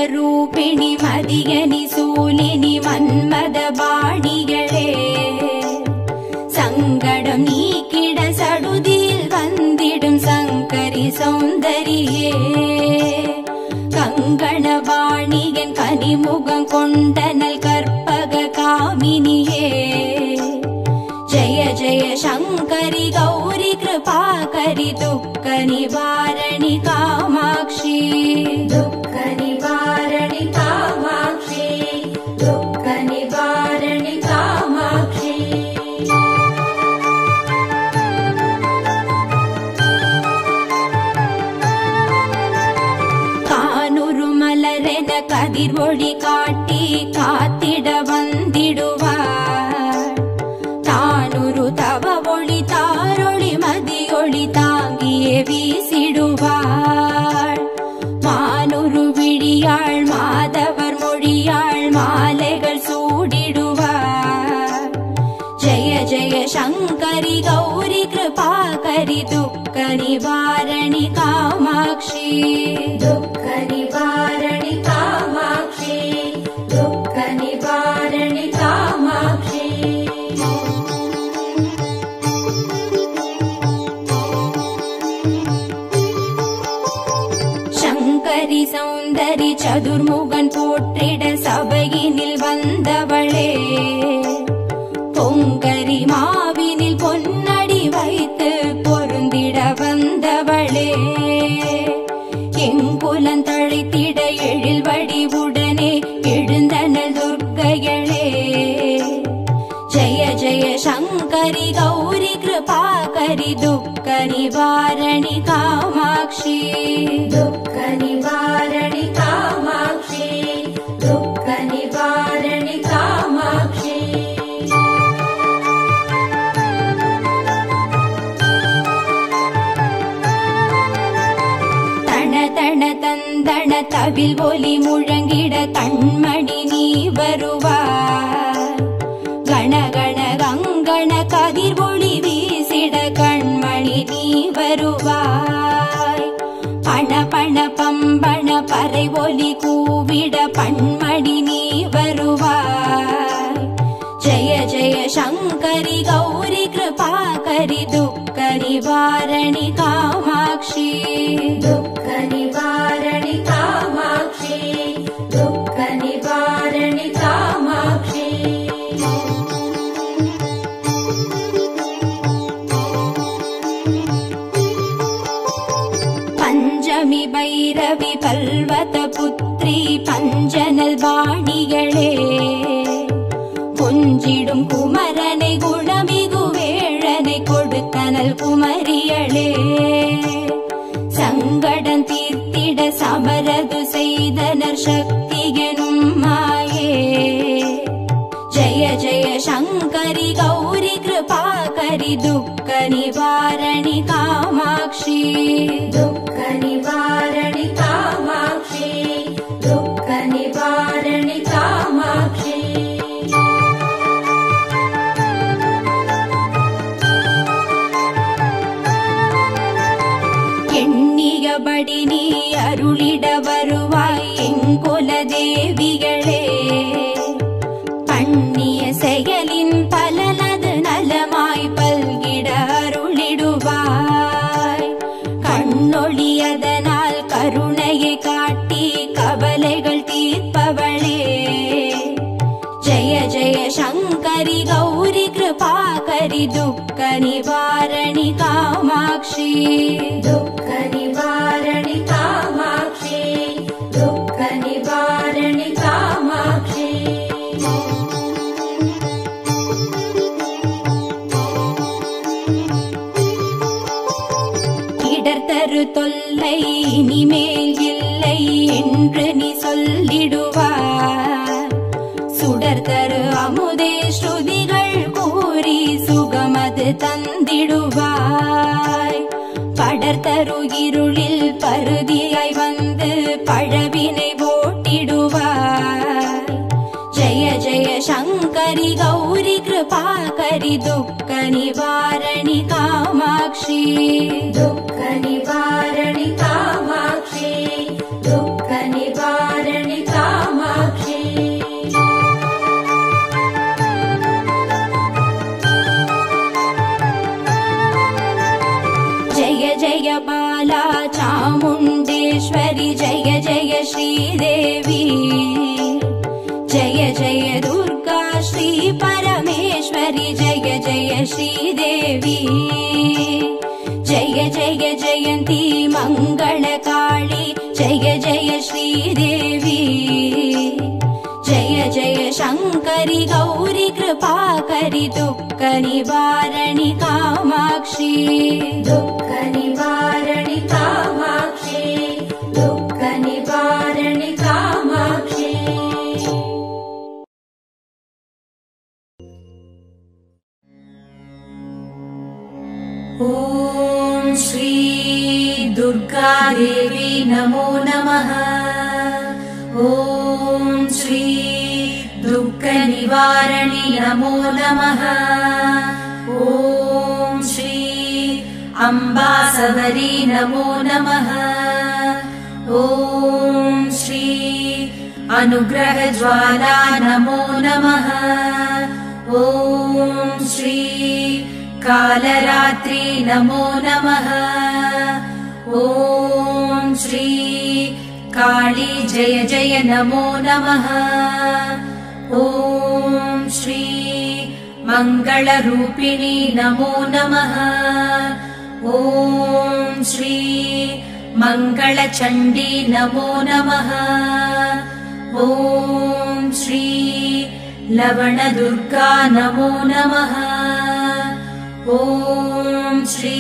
ರೂಪಿಣಿ ಮದಿಯನಿ ಸೂಲಿನಿ ಮನ್ಮದ ಬಾಣಿಗಳೇ சங்கடம் நீக்கிட சடுதியில் வந்திடும் சங்கரி சௌந்தரியே கங்கணவாணியன் கனிமுகம் கொண்டனல் கற்பக காமினியே ஜய ஜய சங்கரி கௌரி கிருபாகரி துக்க நிவாரணி காமாட்சி துக்க நிவாரணி காமாட்சி துக்க நிவாரணி காமாட்சி மலரென கதிர் ஒளி காட்டி காத்திட வந்திடுவார் தானுரு தவ ஒளி தாரொளி மதியொளி தாங்கியே வீசிடுவார் மானுரு விழியாள் மாதவர் மொழியாள் மாலைகள் சூடிடுவார் ஜய ஜய சங்கரி கௌரி கிருபாகரி துக்க நிவாரணி காமாட்சி துக்க நிவாரணி காமாட்சி துக்க நிவாரணி காமாட்சி சங்கரி சௌந்தரி சதுர்முகன் போற்றிட சபையினில் வந்தவளே பொங்கரி மாவினில் பொன்னடி வைத்து பொருந்திட வந்தவளே எங்குலன் தழைத்திட எழில் வடிவுடனே எழுந்தனல் துர்க்கைகளே ஜய ஜய சங்கரி கௌரி கிருபாகரி துக்க நிவாரணி காமாட்சி துக்க நிவாரணி காமாட்சி துக்க நிவாரணி காமாட்சி தன தந்தன தவில் ஒலி முழங்கிட கண்மணி நீ வருவார் கணகண கங்கண கதிர் ஒளி வீசிட கண்மணி நீ வருவாய் பண பண பம்பண பறை ஒலி கூவிட பண்மணி நீ வருவாய் ஜய ஜய சங்கரி கௌரி கிருபாகரி துக்க நிவாரணி காமாட்சி துக்க நிவாரணி காமாட்சி துக்க நிவாரணி காமாட்சி பஞ்சமி பைரவி பல்வத புத்ரி பஞ்சனல் வாணிகளே கொஞ்சிடும் குமரனை குணமிகு வேழனை கொடுத்தனல் குமரியளே சங்கடம் தீர்த்திட சமரது செய்தனர் சக்தி எனும் மாயே ஜய ஜய சங்கரி கௌரி கிருபாகரி துக்க நிவாரணி காமாட்சி துக்க நிவாரணி காமாட்சி துக்க நிவாரணி காமாட்சி எண்ணியபடி நீ அருளிட வருவாய் எங்குல தேவிகளே பண்ணிய செயலின் பலனது நலமாய் பல்கிட அருளிடுவாய் கண்ணொழியதனால் கருணையை காட்டி கவலைகள் தீர்ப்பவளே ஜய ஜய சங்கரி கௌரி கிருபாகரி துக்க நிவாரணி காமாட்சி துக்க நிவாரணி காமாட்சி துக்க நிவாரணி காமாட்சி இடர்தரு தொல்லை இனிமேல் இல்லை என்று நீ சொல்லிடுவார் சுடர்தரு அமுதே ஸ்ருதிகள் கூறி சுகமது தந்திடுவாய் படர்தரு இருளில் பருதியாய் வந்து பழவினை ஓட்டிடுவார். ஜய ஜய சங்கரி கௌரி கிருபாகரி துக்க நிவாரணி காமாட்சி. துக்க நிவாரணி காமாட்சி, துக்க நிவாரணி காமாட்சி. जय जय बाला चामुण्डेश्वरि जय जय श्रीदेवी. जय जय दुर्गा श्री परमेश्वरि जय जय श्रीदेवी. जय जय जयन्ती मङ्गलकाली जय जय श्रीदेवी. जय जय शङ्करि गौरी कृपाकरि दुःख निवारणि कामाक्षी. दुःख निवारणि कामाक्षी, दुःख निवारणि कामाक्षी. ॐ श्री दुर्गा देवी नमो नमः. ॐ श्री दुःख निवारणि नमो नमः. ॐ श्री अम्बा सबरी नमो नमः. ॐ श्री अनुग्रह ज्वाला नमो नमः. ॐ श्री कालरात्रि नमो नमः. ॐ श्री काली जय जय नमो नमः. ॐ श्री मङ्गलरूपिणी नमो नमः. ॐ श्री मङ्गलचण्डी नमो नमः. ॐ श्री लवणदुर्गा नमो नमः. ॐ श्री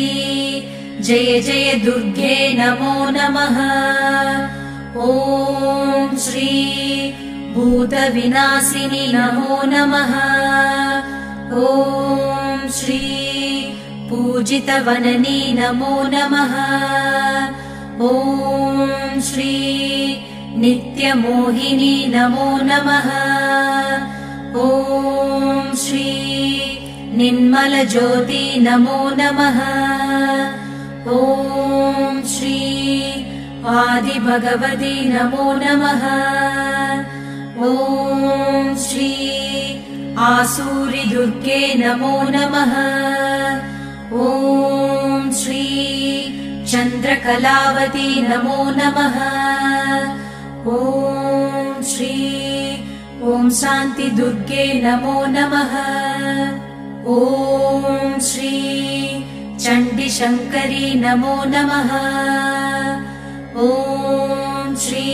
जय जय दुर्गे नमो नमः. ॐ श्री भूतविनाशिनी नमो नमः. ॐ श्री पूजितवननी नमो नमः. ॐ श्री नित्यमोहिनी नमो नमः. ॐ श्री निर्मलज्योति नमो नमः. ॐ श्री आदिभगवती नमो नमः. ॐ श्री आसूरि दुर्गे नमो नमः. ॐ श्री चन्द्रकलावती नमो नमः. ॐ श्री ॐ शान्ति दुर्गे नमो नमः. ॐ श्री चण्डिशङ्करी नमो नमः. ॐ श्री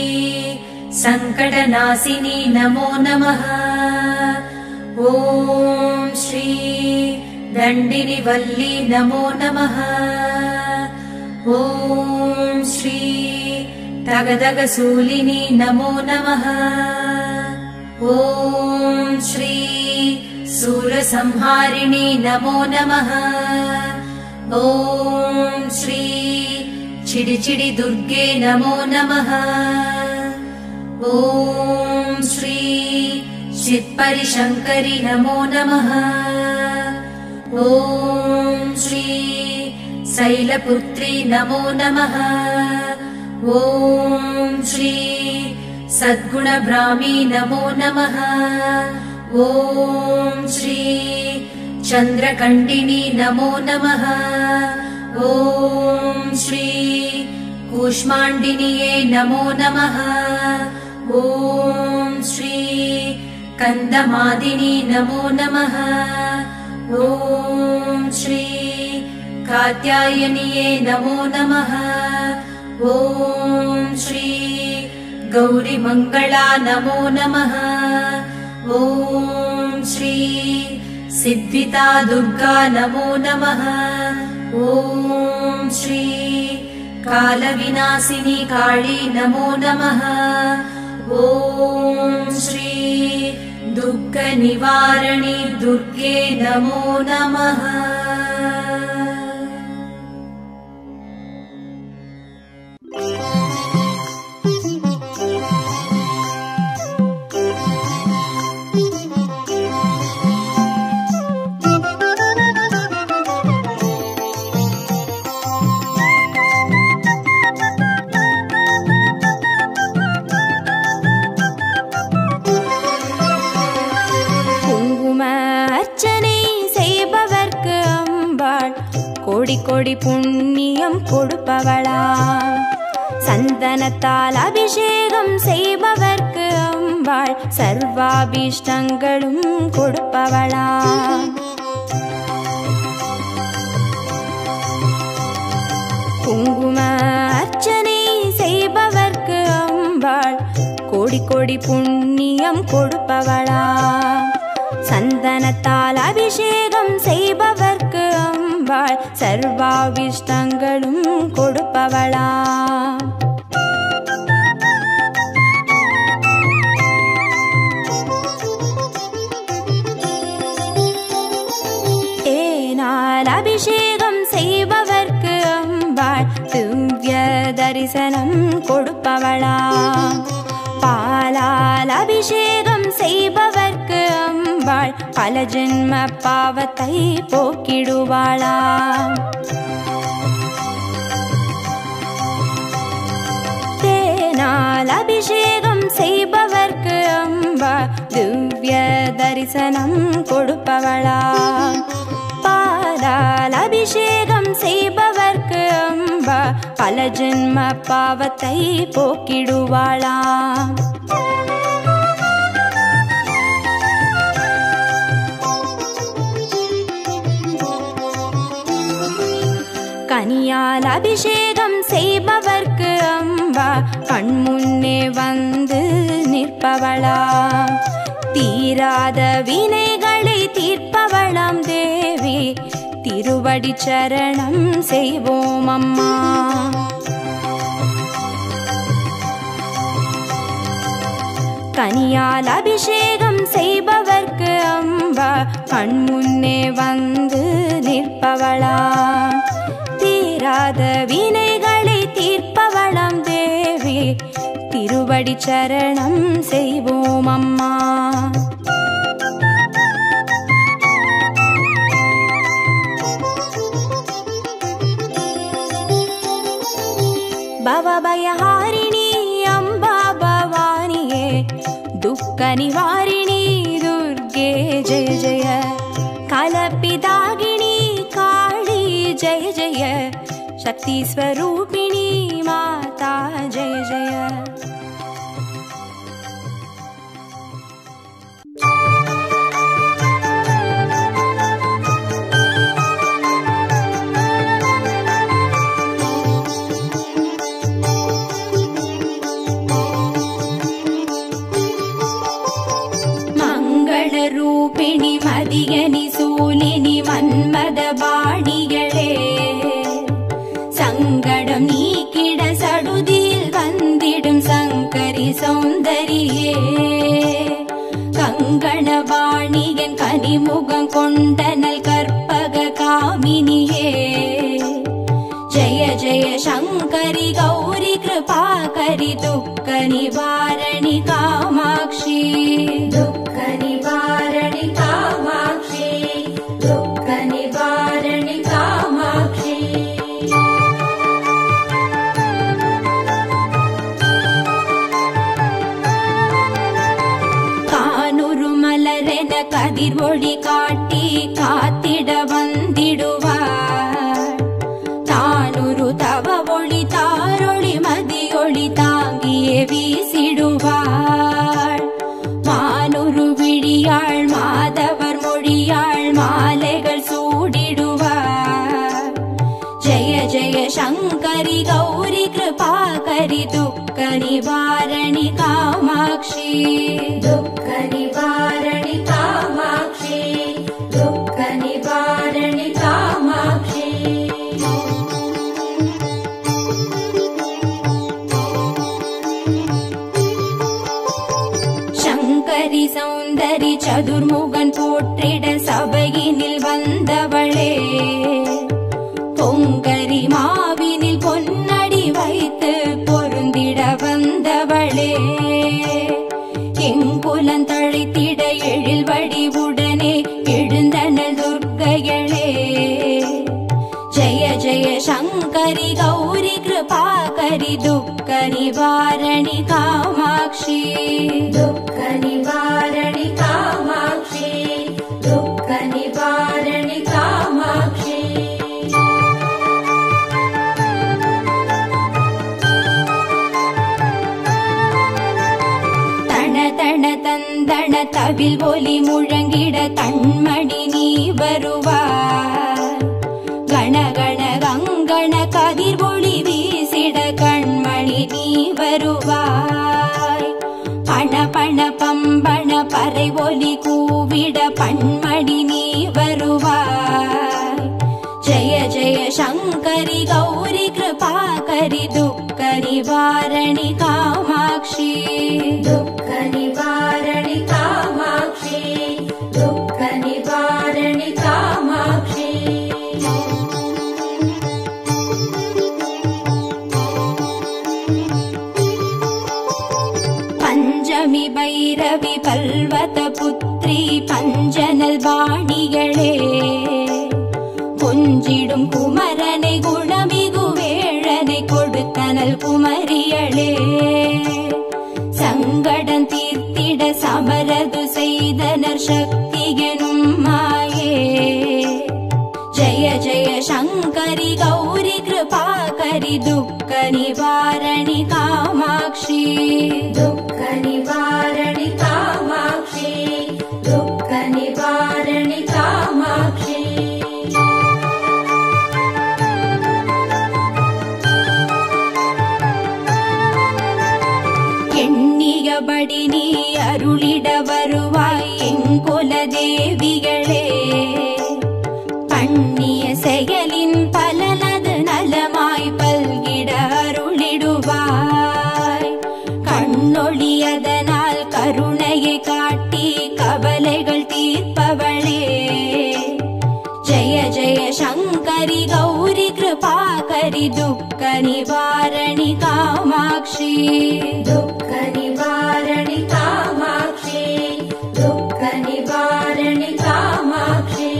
सङ्कटनाशिनी नमो नमः. ॐ श्री दण्डिनिवल्ली नमो नमः. ॐ श्री तगदगसूलिनी नमो नमः. ॐ श्री सूरसंहारिणी नमो नमः. ॐ श्री चिडिचिडि दुर्गे नमो नमः. ॐ श्री चित्परिशङ्करि नमो नमः. ॐ श्री शैलपुत्री नमो नमः. ॐ श्री सद्गुणब्राह्मी नमो नमः. ॐ श्री चन्द्रकण्डिनी नमो नमः. ॐ श्री कूष्माण्डिन्ये नमो नमः. ॐ श्री कन्दमादिनी नमो नमः. ॐ श्री कात्यायन्ये नमो नमः. ॐ श्री गौरीमङ्गला नमो नमः. ॐ श्री सिद्धिता दुर्गा नमो नमः. ॐ श्री कालविनाशिनी काली नमो नमः. ॐ श्री दुःखनिवारणि दुर्गे नमो नमः. கோடி கோடி புண்ணியம் கொடுப்பவளா சந்தனத்தால் அபிஷேகம் செய்பவர்க்கு அம்பாள் சர்வாபிஷ்டங்களும் கொடுப்பவளா குங்கும அர்ச்சனை செய்பவர்க்கு அம்பாள் கோடி கோடி புண்ணியம் கொடுப்பவளா சந்தனத்தால் அபிஷேகம் செய்பவர்க்கு அம்பாள் சர்வாபிஷ்டங்களும் கொடுப்பவளா தேனால் அபிஷேகம் செய்பவர்க்கு அம்பாள் திவ்ய தரிசனம் கொடுப்பவளா பாலால் அபிஷேகம் செய்பவர்க்கு அம்பாள் பல ஜென்ம பாவத்தை போக்கிடுவாளா தேனால் அபிஷேகம் செய்பவர்க்கு அம்பாள் திவ்ய தரிசனம் கொடுப்பவளா பாலால் அபிஷேகம் செய்பவர்க்கு அம்பா பல ஜென்ம பாவத்தை போக்கிடுவாளா கனியால் அபிஷேகம் செய்பவர்க்கு அம்பா கண்முன்னே வந்து நிற்பவளா தீராத வினைகளை தீர்ப்பவளாம் தேவி திருவடி சரணம் செய்வோம் அம்மா கனியால் அபிஷேகம் செய்பவர்க்கு அம்பா கண்முன்னே வந்து நிற்பவளா தீராத வினைகளை தீர்ப்பவளாம் தேவி திருவடி சரணம் செய்வோம் அம்மா भवभयहारिणी अम्बा भवानिये दुःखनिवारिणी दुर्गे जय जय कालपिदागिनी काली जय जय शक्तिस्वरूपिणी माता जय जय रूपिणी मदियनि सूलिनि मन्मद बाणिगळे संगडम नीकिड सडुदिल वंदिडुम संकरि सौंदरिये कंगण बाणिगन कनिमुगं कोंडनल कर्पग कामिनिये जय जय शंकरि गौरी कृपाकरि दुःख निवारणि कामाक्षी दुःख निवारणि कामाक्षी दुःख निवारणि कामाक्षी कानूरु मलरेन कदिर ओळि काट्टि कात्तिड वंदिडुवार तानूरु तव ओळि तारोळि मदियोळि तांगिये वीसिडुवार मानूरु विडियाळ माधवर मोडियाळ मालेगळ सूडिडुवार जय जय शंकरि गौरी कृपाकरि दुःख निवारणि कामाक्षी दुःख निवारणि कामाक्षी दुःख निवारणि कामाक्षी शंकरि सौंदरि चतुर्मुगन पोट्टिड सभैयिनिल वंदवळे पोंगरि माविनिल पोन्नडि वैत्तु पोरुंदिड वंदवळे एंकुलं तळैत्तिड एழில் वडिवुडने எழுந்தனள் दुर्गयळे जय जय शंकरि गौरी कृपाकरि दुःख निवारणि कामाक्षी दुःख निवारणि कामाक्षी दुःख निवारणि कामाक्षी தவில் ஒலி முழங்கிட கண்மணி நீ வருவாய். கணகண கங்கண கதிர் ஒளி வீசிட கண்மணி நீ வருவாய். பண பண பம்பண பறை ஒலி கூவிட பண்மணி நீ வருவாய். ஜய ஜய சங்கரி கௌரி கிருபாகரி துக்க நிவாரணி காமாட்சி. துக்க நிவாரணி காமாட்சி, துக்க நிவாரணி காமாட்சி. பஞ்சமி பைரவி பல்வத புத்ரி பஞ்சனல் வாணிகளே, கொஞ்சிடும் குமரனை குணமிகு வேழனை கொடுத்தனல் குமரியளே. சங்கடம் தீர்த்திட சமரது செய்தனர் சக்தி எனும் மாயே. ஜய ஜய சங்கரி கௌரி கிருபாகரி துக்க நிவாரணி காமாட்சி. துக்க நிவாரணி காமாட்சி, துக்க நிவாரணி காமாட்சி. எண்ணியபடி நீ அருளிட வருவாய் எங்குல தேவிகளே. பண்ணிய செயலின் பலனது நலமாய் பல்கிட அருளிடுவாய். கண்ணொழியதனால் கருணையை காட்டி கவலைகள் தீர்ப்பவளே. ஜய ஜய சங்கரி கௌரி கிருபாகரி துக்க நிவாரணி காமாட்சி. துக்க நிவாரணி காமாட்சி, துக்க நிவாரணி காமாட்சி.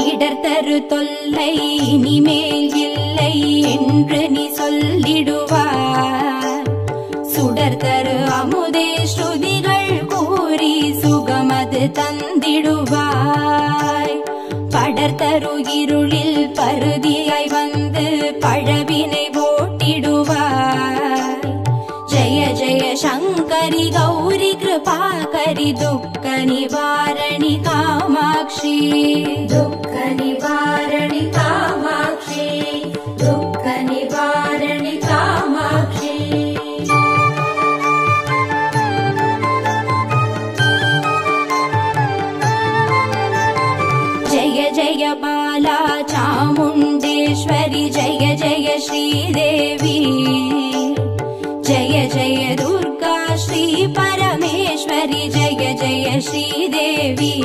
இடர்தரு தொல்லை இனிமேல் இல்லை என்று நீ சொல்லிடுவார். சுடர்தரு அமுதே ஸ்ருதிகள் கூறி சுகமது தந்திடுவாய். படர்தரு இருளில் பருதியாய் வந்து பழவினை ஓட்டிடுவாய். ஜய ஜய சங்கரி கௌரி கிருபாகரி துக்க நிவாரணி காமாட்சி. துக்க நிவாரணி காமாட்சி, துக்க நிவாரணி காமாட்சி. जय जय बाला चामुण्डेश्वरि जय जय श्रीदेवी. जय जय दुर्गा श्री परमेश्वरि जय जय श्रीदेवी.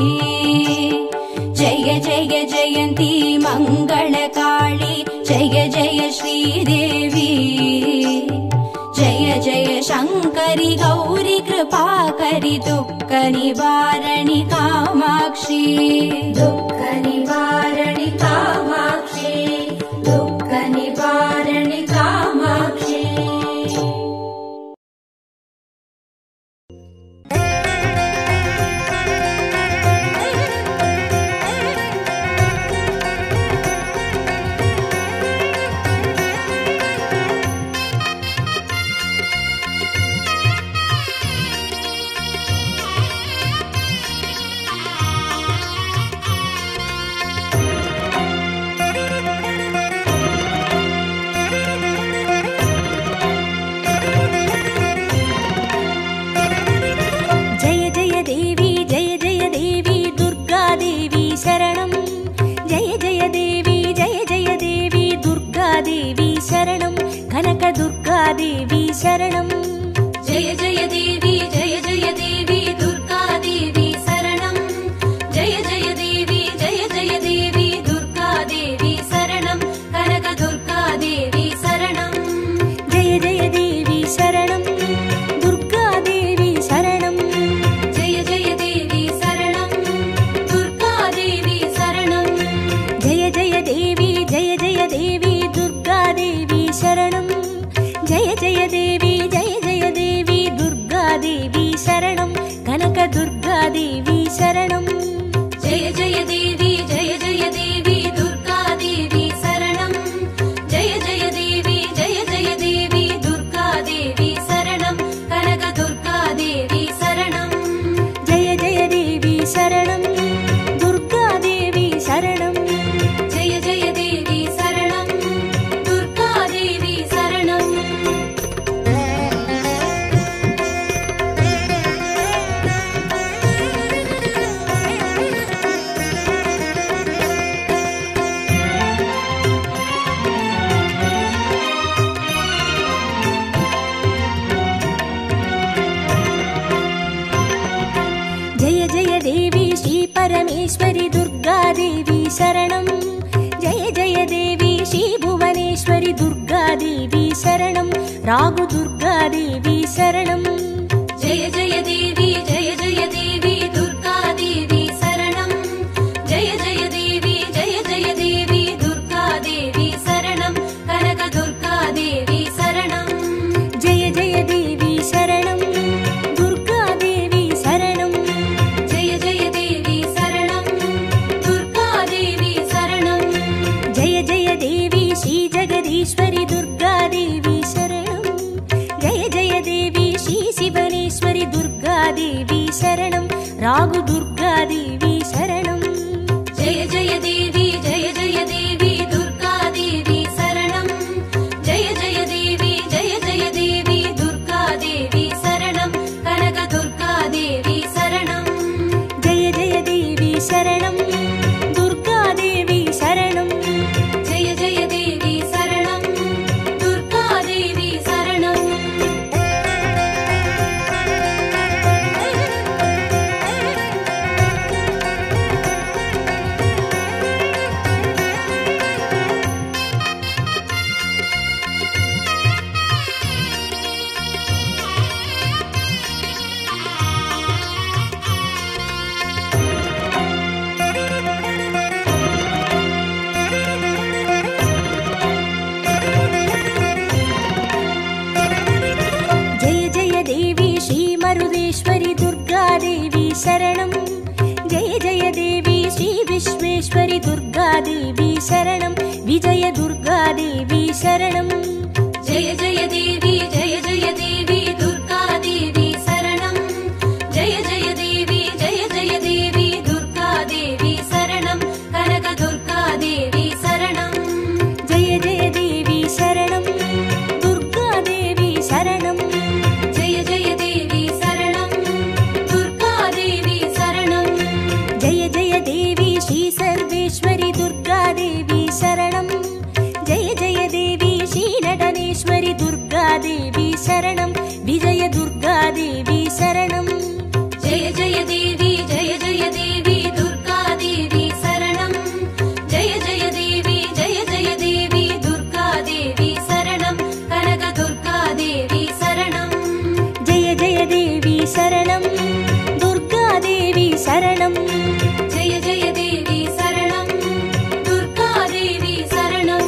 जय जय जयन्ती मङ्गलकाली जय जय श्रीदेवी. जय जय शङ्करि गौरी कृपाकरि दुःख निवारणि कामाक्षी. दुःख निवारणि कामाक्षी, दुःख निवारणि कामाक्षी. देवी शरणं जय जय देवी दुर्गा देवी शरणं. जय जय देवी दुर्गा देवी शरणं. कनक दुर्गा देवी शरणं. जय जय देवी शरणं दुर्गा देवी शरणं. जय जय देवी शरणं दुर्गा देवी शरणं. जय जय देवी दुर्गा देवी शरणं. जय जय देवी दुर्गा देवी शरणं. कनक दुर्गा देवी शरणं. जय जय देवी दुर्गा देवी शरणं. जय जय शरणं रागु दुर्गा देवी शरणं जय जय देवी दुर्गा देवी शरणं जय जय देवी दुर्गा देवी शरणं कनक दुर्गा देवी शरणं जय जय देवी शरणं दुर्गा देवी शरणं जय जय देवी शरणं दुर्गा देवी शरणं जय जय देवी श्री जगदीश्वरी दुर्गा देवी शरणं जय जय देवी श्री शिवनेश्वरी दुर्गा देवी शरणं रागु दुर्गा देवी शरणं जय जय देवी दुर्गा देवी शरणं जय जय देवी दुर्गा देवी शरणं कनक दुर्गा देवी शरणं जय जय देवी शरणं दुर्गा देवी शरणं जय जय देवी शरणं दुर्गा देवी शरणं जय जय देवी श्री मरुदेश्वरी दुर्गा देवी शरणं जय जय देवी श्री विश्वेश्वरी दुर्गा देवी शरणं विजय दुर्गा देवी शरणं जय जय देवी दुर्गा देवी शरणं जय जय देवी दुर्गा देवी शरणं कनक दुर्गा देवी शरणं जय जय देवी शरणं दुर्गा देवी शरणं जय जय देवी शरणं दुर्गा देवी शरणं जय जय देवी श्री सर्वेश्वरी दुर्गा देवी शरणं जय जय देवी श्री नटनेश्वरी दुर्गा देवी शरणं विजय दुर्गा देवी शरणं जय जय देवी दुर्गा देवी शरणं जय जय देवी दुर्गा देवी शरणं कनक दुर्गा देवी शरणं जय जय देवी शरणं दुर्गा देवी शरणं जय जय देवी शरणं दुर्गा देवी शरणं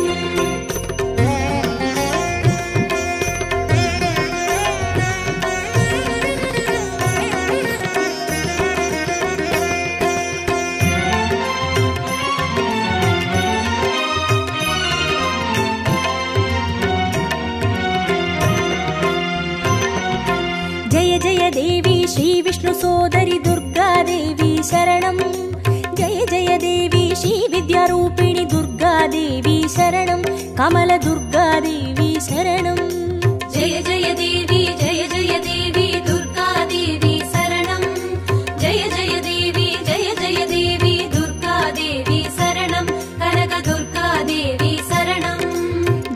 जय जय देवी श्री विष्णु सोदरी दुर्गा देवी शरणं जय जय देवी श्री विद्यारूपिणी दुर्गा देवी शरणं कमल दुर्गा देवी शरणं जय जय देवी दुर्गा देवी शरणं जय जय देवी दुर्गा देवी शरणं कनक दुर्गा देवी शरणं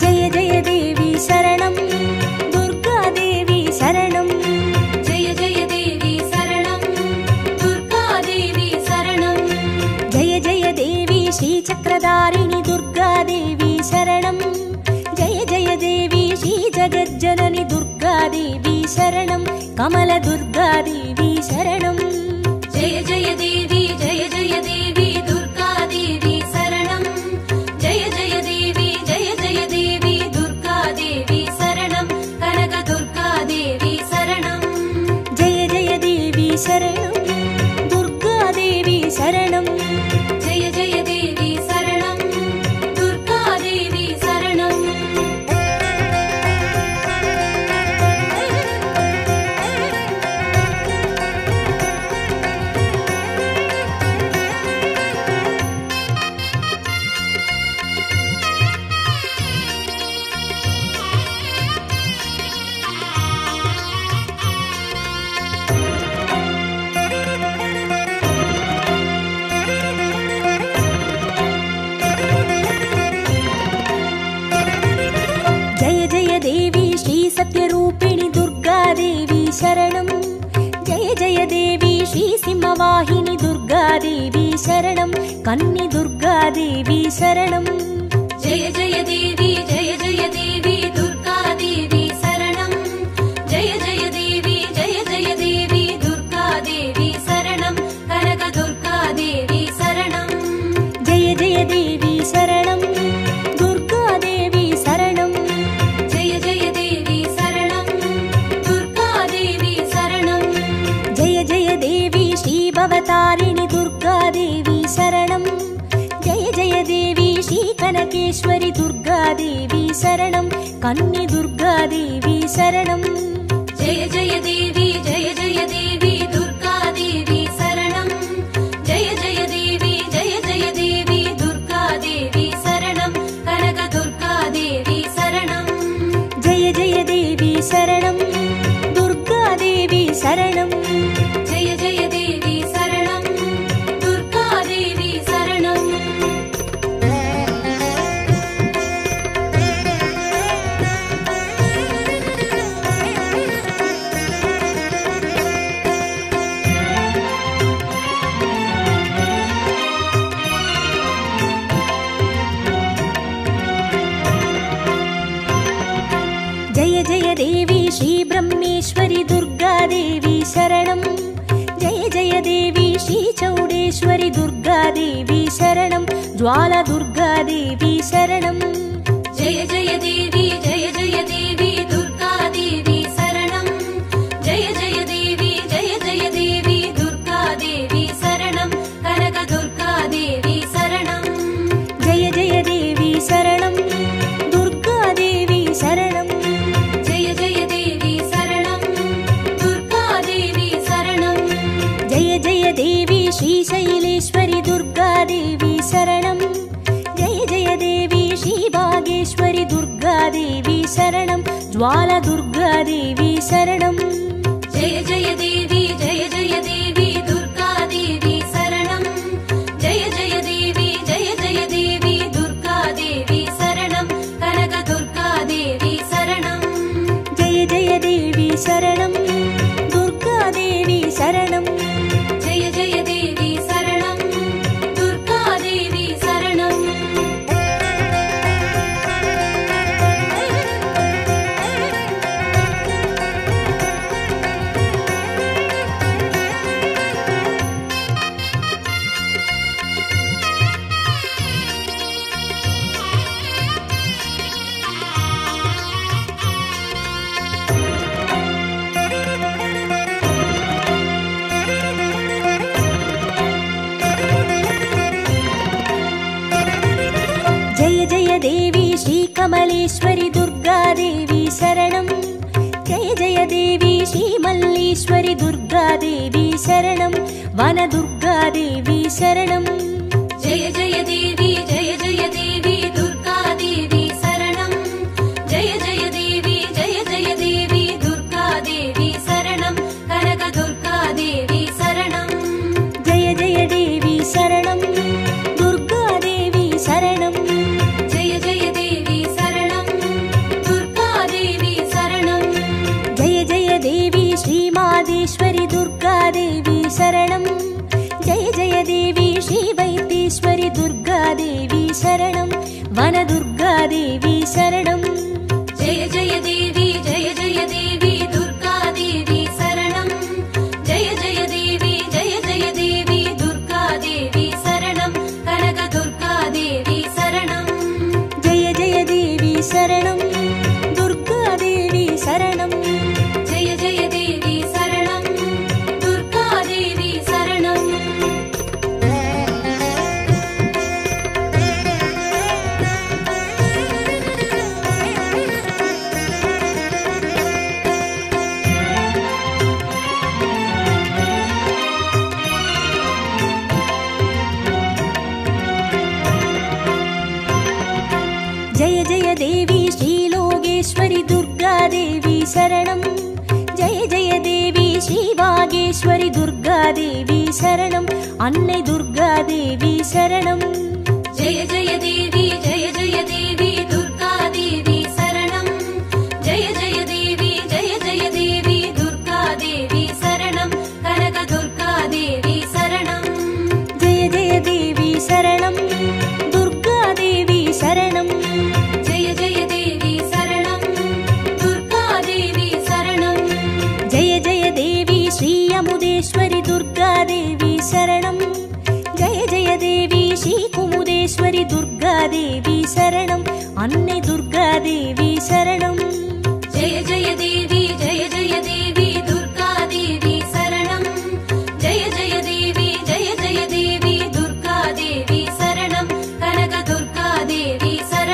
जय जय देवी शरणं दुर्गा देवी शरणं जय जय देवी शरणं दुर्गा देवी शरणं जय जय देवी श्री चक्रधारिणी दुर्गा देवी शरणं जय जय देवी श्री जगज्जननी दुर्गा देवी शरणं कमल दुर्गा देवी शरणं जय जय देवी दुर्गा देवी शरणं जय जय देवी दुर्गा देवी शरणं कनक दुर्गा देवी शरणं जय जय देवी शरणं दुर्गा देवी शरणं जय जय देवी शरणं दुर्गा देवी शरणं सत्यरूपिणी दुर्गा देवी शरणं जय जय देवी श्री सिंहवाहिनी दुर्गा देवी शरणं कन्नी दुर्गा देवी शरणं जय जय देवी दुर्गा चौडेश्वरि दुर्गादेवी शरणं कन्नि दुर्गादेवी शरणं जय जय देवी दुर्गादेवी शरणं जय जय देवी दुर्गादेवी शरणं कनक दुर्गादेवी शरणं जय जय देवी शरणं दुर्गादेवी शरणं जय जय देवी शरणं दुर्गादेवी शरणं जय जय देवी श्री ब्रह्मेश्वरि दुर्गादेवी शरणं जय जय देवी श्री चौडेश्वरि दुर्गादेवी शरणं ज्वाला दुर्गादेवी शरणं जय जय देवी दुर्गादेवी शरणं जय जय देवी दुर्गादेवी शरणं कनक दुर्गादेवी शरणं जय जय देवी शरणं दुर्गादेवी शरणं जय जय देवी शरणं दुर्गादेवी शरणं जय जय देवी श्रीशैलेश्वरि दुर्गादेवी शरणं जय जय देवी श्रीभागेश्वरि दुर्गादेवी शरणं ज्वाला दुर्गादेवी शरणं जय जय देवी दुर्गादेवी शरणं जय जय देवी दुर्गादेवी शरणं कनक दुर्गादेवी शरणं जय जय देवी शरणं दुर्गादेवी शरणं जय जय देवी शरणं दुर्गादेवी शरणं जय जय देवी श्रीकमलेश्वरि दुर्गादेवी शरणं जय जय देवी श्रीमल्लीश्वरि दुर्गादेवी शरणं वनदुर्गादेवी शरणं जय जय देवी दुर्गादेवी शरणं जय जय देवी दुर्गादेवी शरणं कनक दुर्गादेवी शरणं जय जय देवी शरणं दुर्गादेवी शरणं जय जय देवी शरणं दुर्गादेवी शरणं जय जय देवी श्रीमादेश्वरि दुर्गादेवी शरणं जय जय देवी श्रीवैद्येश्वरि दुर्गादेवी शरणं वनदुर्गादेवी शरणं जय जय देवी दुर्गादेवी शरणं जय जय देवी दुर्गादेवी शरणं कनक दुर्गादेवी शरणं जय जय देवी शरणं दुर्गादेवी शरणं जय जय देवी शरणं दुर्गादेवी शरणं जय जय देवी श्रीलोकेश्वरि दुर्गादेवी शरणं जय जय देवी श्रीभागेश्वरि दुर्गादेवी शरणं अन्नै दुर्गादेवी शरणं जय जय देवी दुर्गादेवी शरणं जय जय देवी दुर्गादेवी शरणं कनक दुर्गादेवी शरणं जय जय देवी शरणं दुर्गादेवी शरणं जय जय देवी शरणं दुर्गादेवी शरणं जय जय देवी श्रीयमुदेश्वरि दुर्गादेवी शरणं जय जय देवी श्रीकुमुदेश्वरि दुर्गादेवी शरणं अन्नै दुर्गादेवी शरणं जय जय देवी दुर्गादेवी शरणं जय जय देवी दुर्गादेवी शरणं कनक दुर्गादेवी शरणं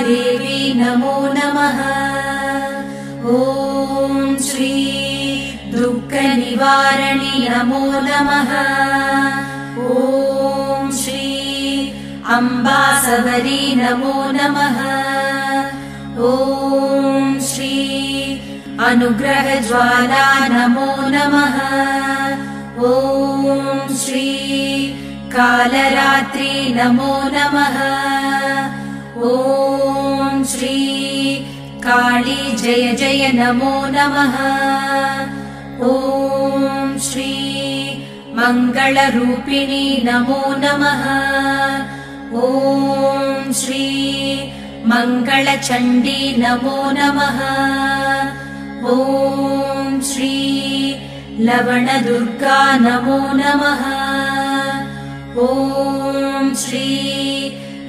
देवी नमो नमः। ॐ श्री दुःखनिवारिणी नमो नमः। ॐ श्री अम्बासवरी नमो नमः। ॐ श्री अनुग्रहज्वाला नमो नमः। ॐ श्री कालरात्रि नमो नमः। ॐ श्री काली जय जय नमो नमः। ॐ श्री मङ्गलरूपिणी नमो नमः। ॐ श्री मङ्गलचण्डी नमो नमः। ॐ श्री लवणदुर्गा नमो नमः। ॐ श्री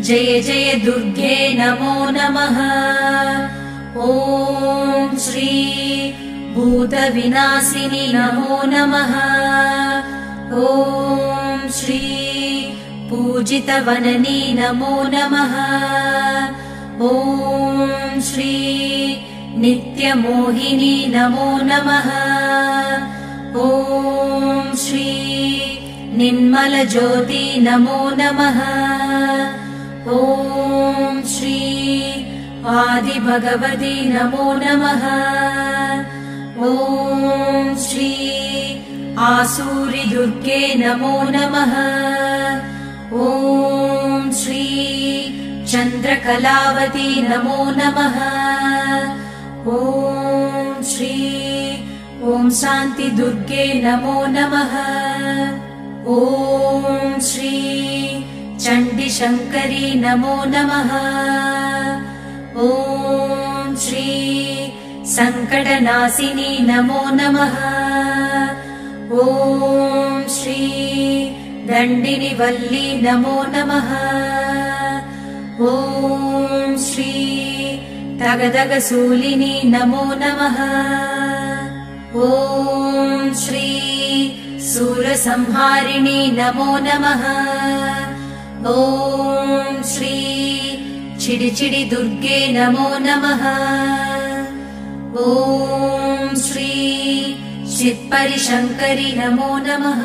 जय जय दुर्गे नमो नमः। ॐ श्री भूतविनाशिनी नमो नमः। ॐ श्री पूजितवननी नमो नमः। ॐ श्री नित्यमोहिनी नमो नमः। ॐ श्री निर्मलज्योति नमो नमः। ॐ श्री आदिभगवती नमो नमः। ॐ श्री आसूरि दुर्गे नमो नमः। ॐ श्री चन्द्रकलावती नमो नमः। ॐ श्री ॐ शान्ति दुर्गे नमो नमः। ॐ श्री चण्डीशङ्करी नमो नमः। ॐ श्री सङ्कटनाशिनी नमो नमः। ॐ श्री दण्डिनिवल्ली नमो नमः। ॐ श्री तगदगसूलिनी नमो नमः। ॐ श्री सूरसंहारिणी नमो नमः। ॐ श्री चिडिचिडि दुर्गे नमो नमः। ॐ श्री चित्परिशङ्करि नमो नमः।